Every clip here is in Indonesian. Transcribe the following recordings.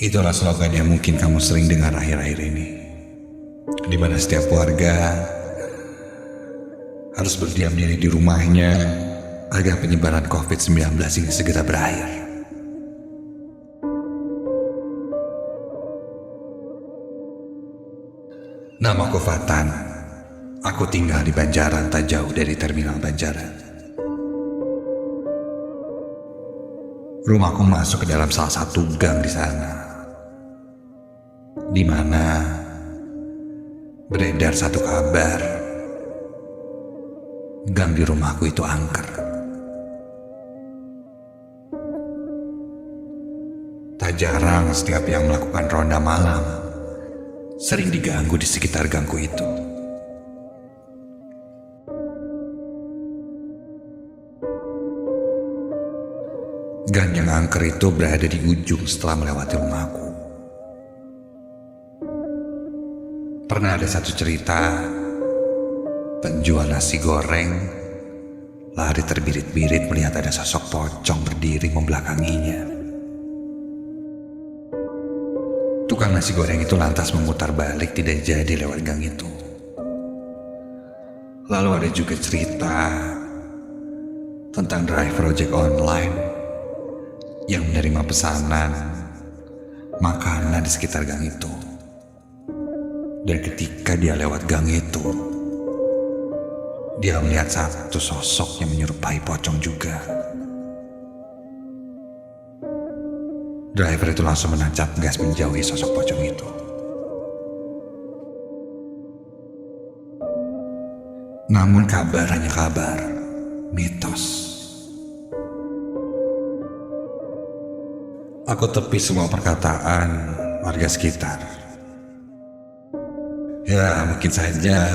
Itulah slogan yang mungkin kamu sering dengar akhir-akhir ini, di mana setiap warga harus berdiam diri di rumahnya agar penyebaran COVID-19 ini segera berakhir. Namaku Fatan. Aku tinggal di Banjaran, tak jauh dari terminal Banjaran. Rumahku masuk ke dalam salah satu gang di sana, di mana beredar satu kabar, gang di rumahku itu angker. Tak jarang setiap yang melakukan ronda malam sering diganggu di sekitar gangku itu. Gang yang angker itu berada di ujung setelah melewati rumahku. Pernah ada satu cerita, penjual nasi goreng lari terbirit-birit melihat ada sosok pocong berdiri membelakanginya. Tukang nasi goreng itu lantas memutar balik tidak jadi lewat gang itu. Lalu ada juga cerita tentang driver ojek online yang menerima pesanan makanan di sekitar gang itu. Dan ketika dia lewat gang itu, dia melihat satu sosok yang menyerupai pocong juga. Driver itu langsung menancap gas menjauhi sosok pocong itu. Namun kabar hanya kabar, mitos. Aku tepis semua perkataan warga sekitar. Ya, mungkin saja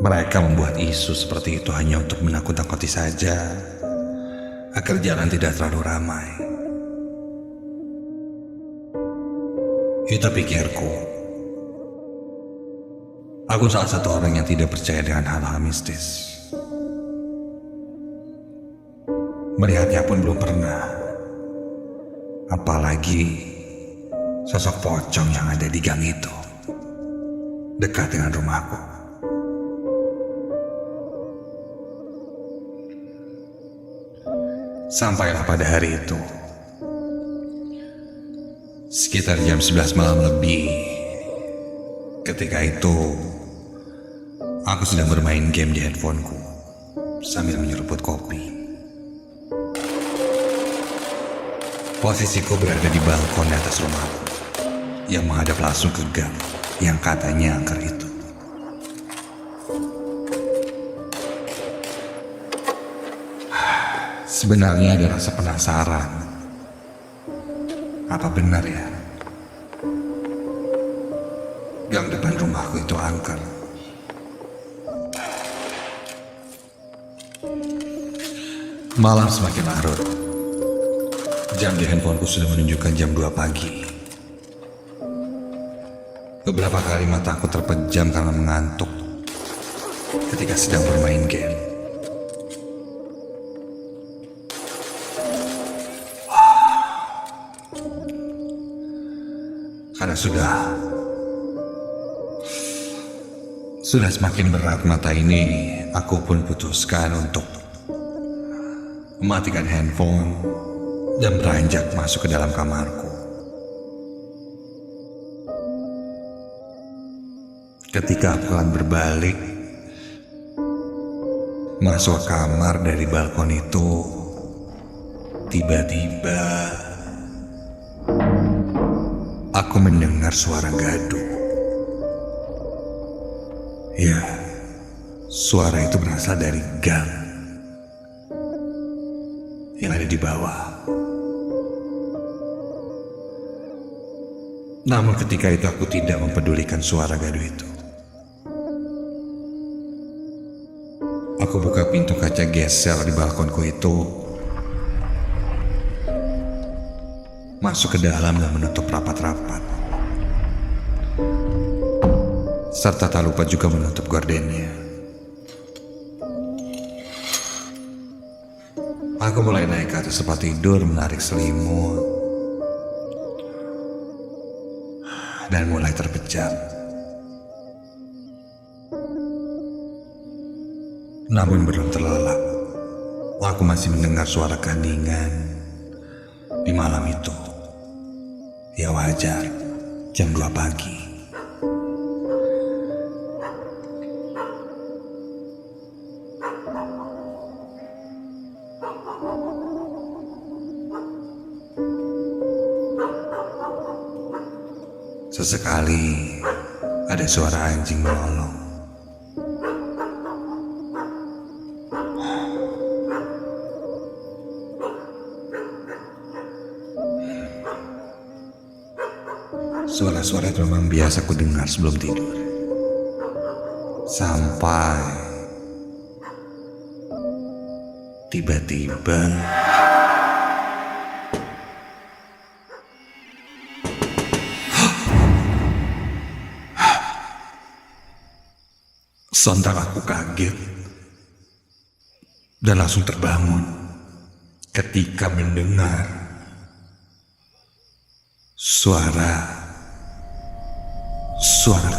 mereka membuat isu seperti itu hanya untuk menakut-nakuti saja, agar jalan tidak terlalu ramai. Itu pikirku. Aku salah satu orang yang tidak percaya dengan hal-hal mistis. Melihatnya pun belum pernah. Apalagi sosok pocong yang ada di gang itu, dekat dengan rumahku. Sampailah pada hari itu, sekitar jam 11 malam lebih. Ketika itu, aku sedang bermain game di handphoneku sambil menyeruput kopi. Posisiku berada di balkon di atas rumahku yang menghadap langsung ke gang yang katanya angker itu. Sebenarnya ada rasa penasaran. Apa benar ya? Gang depan rumahku itu angker. Malam semakin larut. Jam di handphoneku sudah menunjukkan jam 2 pagi. Beberapa kali mataku terpejam karena mengantuk ketika sedang bermain game. Karena sudah semakin berat mata ini, aku pun putuskan untuk mematikan handphone dan beranjak masuk ke dalam kamarku. Ketika aku akan berbalik masuk ke kamar dari balkon itu, tiba-tiba aku mendengar suara gaduh. Ya, suara itu berasal dari gang yang ada di bawah. Namun ketika itu aku tidak mempedulikan suara gaduh itu. Aku buka pintu kaca geser di balkonku itu, masuk ke dalam dan menutup rapat-rapat. Serta tak lupa juga menutup gordennya. Aku mulai naik ke atas tempat tidur, menarik selimut, dan mulai terpejam. Namun belum terlelap, aku masih mendengar suara keheningan di malam itu. Ya wajar, jam 2 pagi. Sesekali ada suara anjing melolong. Suara-suara itu memang biasa ku dengar sebelum tidur. Sampai tiba-tiba sontak aku kaget dan langsung terbangun ketika mendengar suara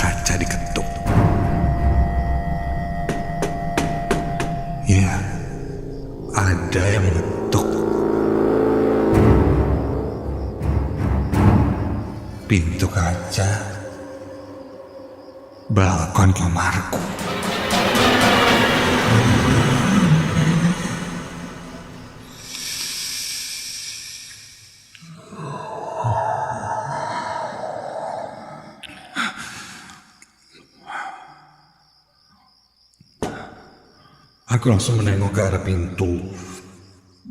kaca diketuk. Ya, ada yang mengetuk pintu kaca balkon kamarku. Aku langsung menengok ke arah pintu,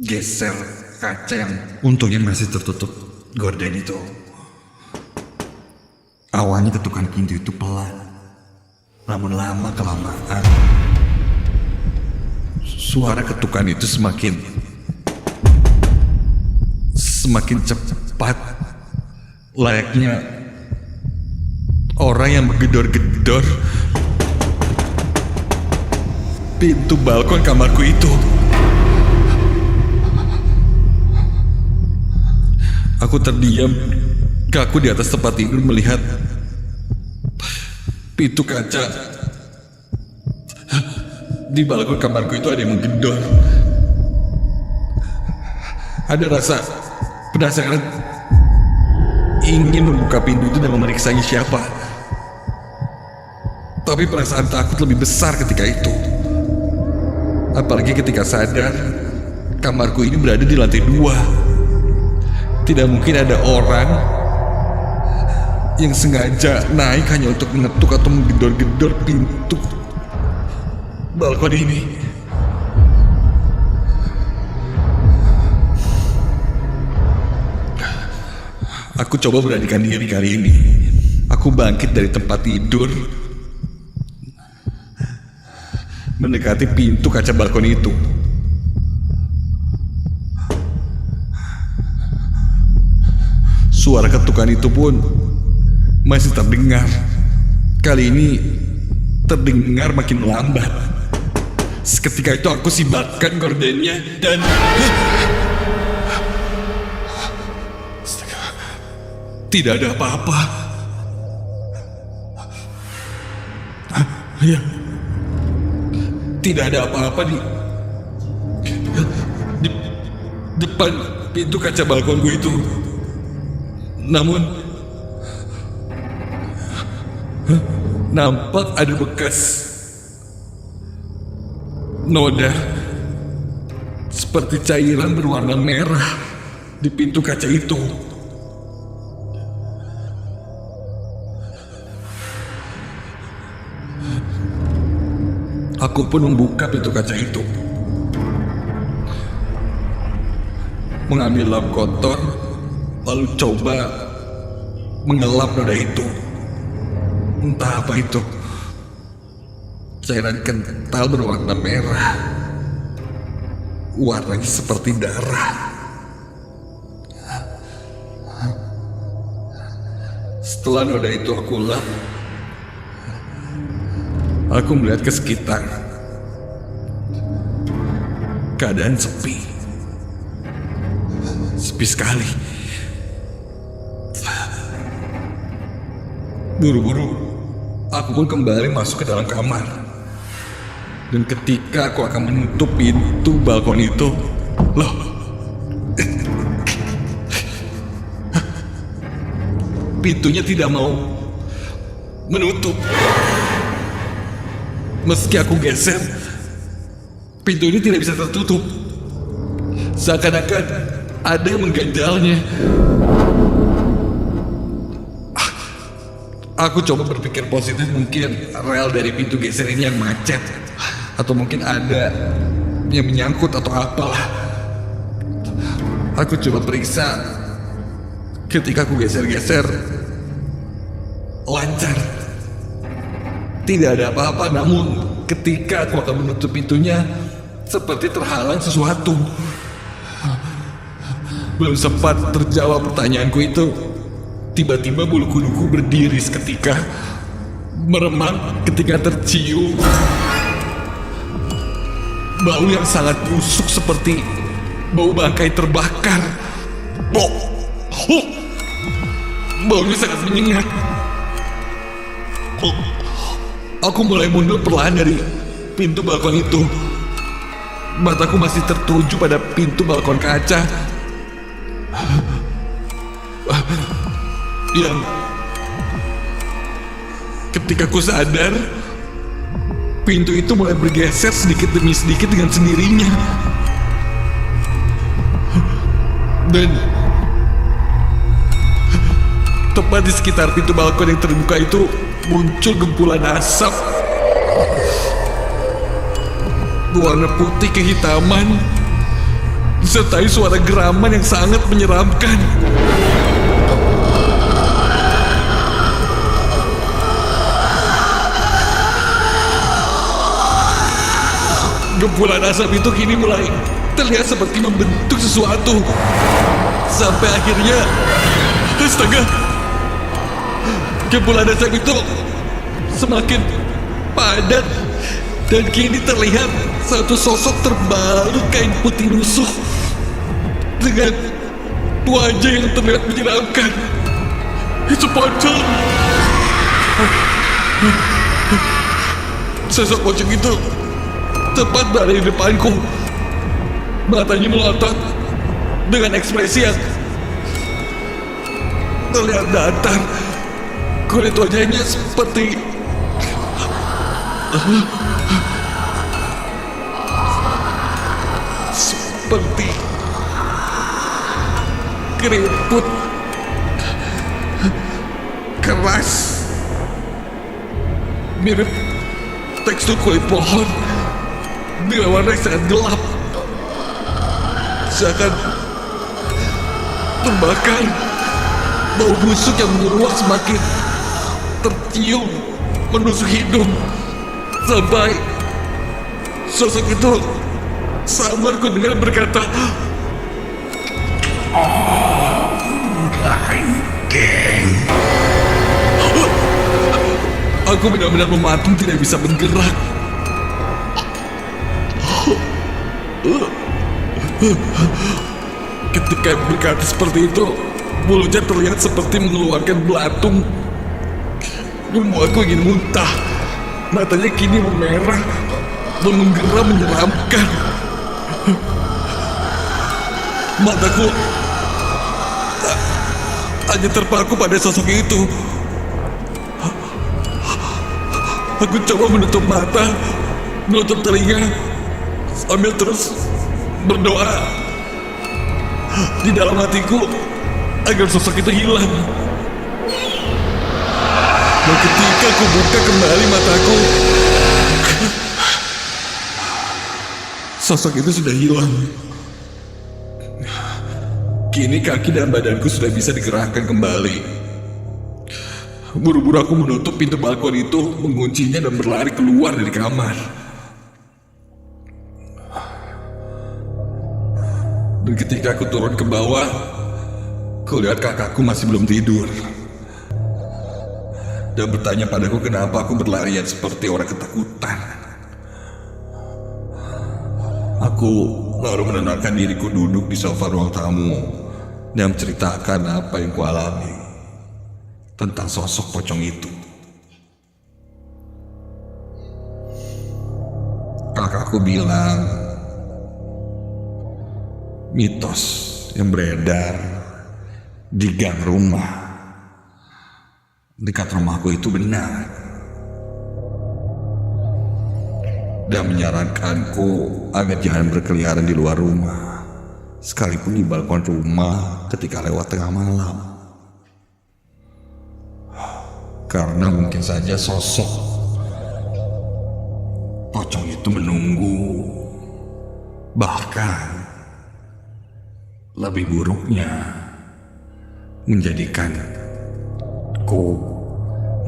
geser kaca yang untungnya masih tertutup gorden itu. Awalnya ketukan pintu itu pelan, namun lama-kelamaan suara ketukan itu semakin cepat, layaknya orang yang menggedor-gedor pintu balkon kamarku itu. Aku terdiam, kaku di atas tempat tidur melihat pintu kaca di balkon kamarku itu ada yang menggedor. Ada rasa penasaran ingin membuka pintu itu dan memeriksanya siapa. Tapi perasaan takut lebih besar ketika itu. Apalagi ketika sadar kamarku ini berada di lantai 2. Tidak mungkin ada orang yang sengaja naik hanya untuk mengetuk atau menggedor-gedor pintu balkon ini. Aku coba beranikan diri kali ini. Aku bangkit dari tempat tidur, mendekati pintu kaca balkon itu. Suara ketukan itu pun masih terdengar. Kali ini terdengar makin lambat. Seketika itu aku sibatkan gordennya dan tidak ada apa-apa. Ya, tidak ada apa-apa di depan pintu kaca balkonku itu. Namun nampak ada bekas noda seperti cairan berwarna merah di pintu kaca itu. Aku pun membuka pintu kaca itu, mengambil lap kotor, lalu coba mengelap noda itu. Entah apa itu, cairan kental berwarna merah, warnanya seperti darah. Setelah noda itu aku lap, aku melihat ke sekitar. Keadaan sepi. Sepi sekali. Buru-buru, aku pun kembali masuk ke dalam kamar. Dan ketika aku akan menutup pintu balkon itu, loh, pintunya tidak mau menutup. Meski aku geser, pintu ini tidak bisa tertutup. Seakan-akan ada yang mengganjalnya. Aku coba berpikir positif, mungkin rel dari pintu geser ini yang macet, atau mungkin ada yang menyangkut atau apalah. Aku coba periksa. Ketika aku geser-geser, lancar. Tidak ada apa-apa, namun ketika aku akan menutup pintunya, seperti terhalang sesuatu. Belum sempat terjawab pertanyaanku itu, tiba-tiba bulu kuduku berdiri seketika, meremang ketika tercium bau yang sangat busuk seperti bau bangkai terbakar. Baunya sangat menyengat. Aku mulai mundur perlahan dari pintu balkon itu. Mataku masih tertuju pada pintu balkon kaca yang ketika ku sadar, pintu itu mulai bergeser sedikit demi sedikit dengan sendirinya. Dan tepat di sekitar pintu balkon yang terbuka itu muncul gempulan asap berwarna putih kehitaman, disertai suara geraman yang sangat menyeramkan. Gempulan asap itu kini mulai terlihat seperti membentuk sesuatu. Sampai akhirnya, astaga, gempulan asap itu semakin padat. Dan kini terlihat satu sosok terbalut kain putih lusuh dengan wajah yang terlihat menyeramkan. Itu pocong. Sosok pocong itu tepat berada di depanku. Matanya melotot dengan ekspresi yang terlihat datar. Kulit wajahnya seperti keriput keras, mirip tekstur kulit pohon dengan warna yang sangat gelap, seakan terbakar. Bau busuk yang menyeruak semakin tercium menusuk hidung, sampai sosok itu samar ku dengar berkata, aku benar-benar mematung, tidak bisa bergerak. Ketika berkata seperti itu, mulutnya terlihat seperti mengeluarkan belatung. Membuatku ingin muntah. Matanya kini memerah dan menggeram menyeramkan. Mataku hanya terpaku pada sosok itu. Aku coba menutup mata, menutup telinga, sambil terus berdoa di dalam hatiku agar sosok itu hilang. Dan ketika aku buka kembali mataku, sosok itu sudah hilang. Kini kaki dan badanku sudah bisa digerakkan kembali. Buru-buru aku menutup pintu balkon itu, menguncinya dan berlari keluar dari kamar. Dan ketika aku turun ke bawah, kulihat kakakku masih belum tidur dan bertanya padaku kenapa aku berlarian seperti orang ketakutan. Aku lalu menenangkan diriku duduk di sofa ruang tamu dan menceritakan apa yang kualami. tentang sosok pocong itu. Kakakku bilang mitos yang beredar di gang rumah dekat rumahku itu benar, dan menyarankanku agar jangan berkeliaran di luar rumah, sekalipun di balkon rumah ketika lewat tengah malam, karena mungkin saja sosok pocong itu menunggu. Bahkan lebih buruknya, menjadikanku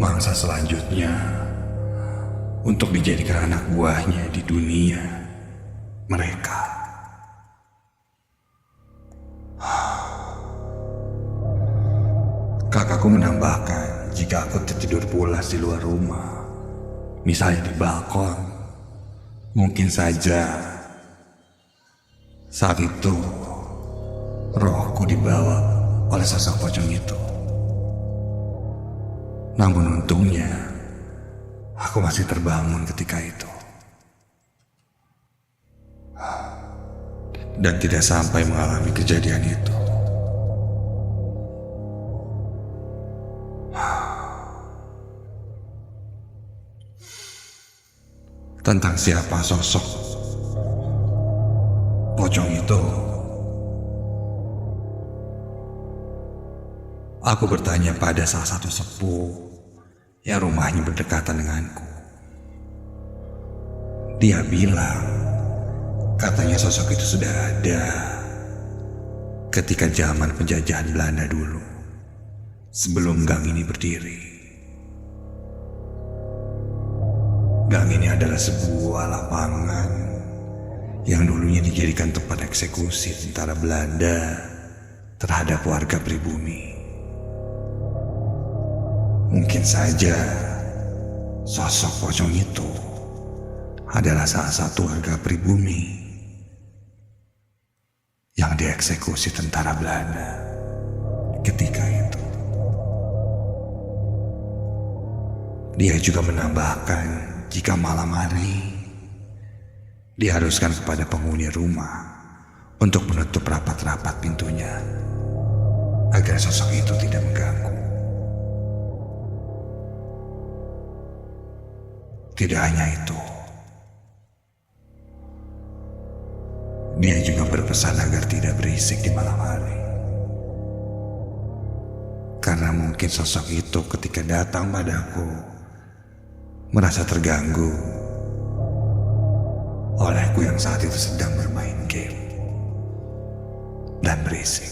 mangsa selanjutnya untuk dijadikan anak buahnya di dunia mereka. Kakakku menambahkan, jika aku tertidur pulas di luar rumah, misalnya di balkon, mungkin saja saat itu rohku dibawa oleh sosok pocong itu. Namun untungnya aku masih terbangun ketika itu, dan tidak sampai mengalami kejadian itu. Tentang siapa sosok pocong itu, aku bertanya pada salah satu sepuh yang rumahnya berdekatan denganku. Dia bilang, katanya sosok itu sudah ada ketika zaman penjajahan Belanda dulu, sebelum gang ini berdiri. Gang ini adalah sebuah lapangan yang dulunya dijadikan tempat eksekusi tentara Belanda terhadap warga pribumi. Mungkin saja sosok pocong itu adalah salah satu warga pribumi yang dieksekusi tentara Belanda ketika itu. Dia juga menambahkan, jika malam hari diharuskan kepada penghuni rumah untuk menutup rapat-rapat pintunya agar sosok itu tidak mengganggu. Tidak hanya itu, dia juga berpesan agar tidak berisik di malam hari, karena mungkin sosok itu ketika datang padaku merasa terganggu olehku yang saat itu sedang bermain game dan berisik.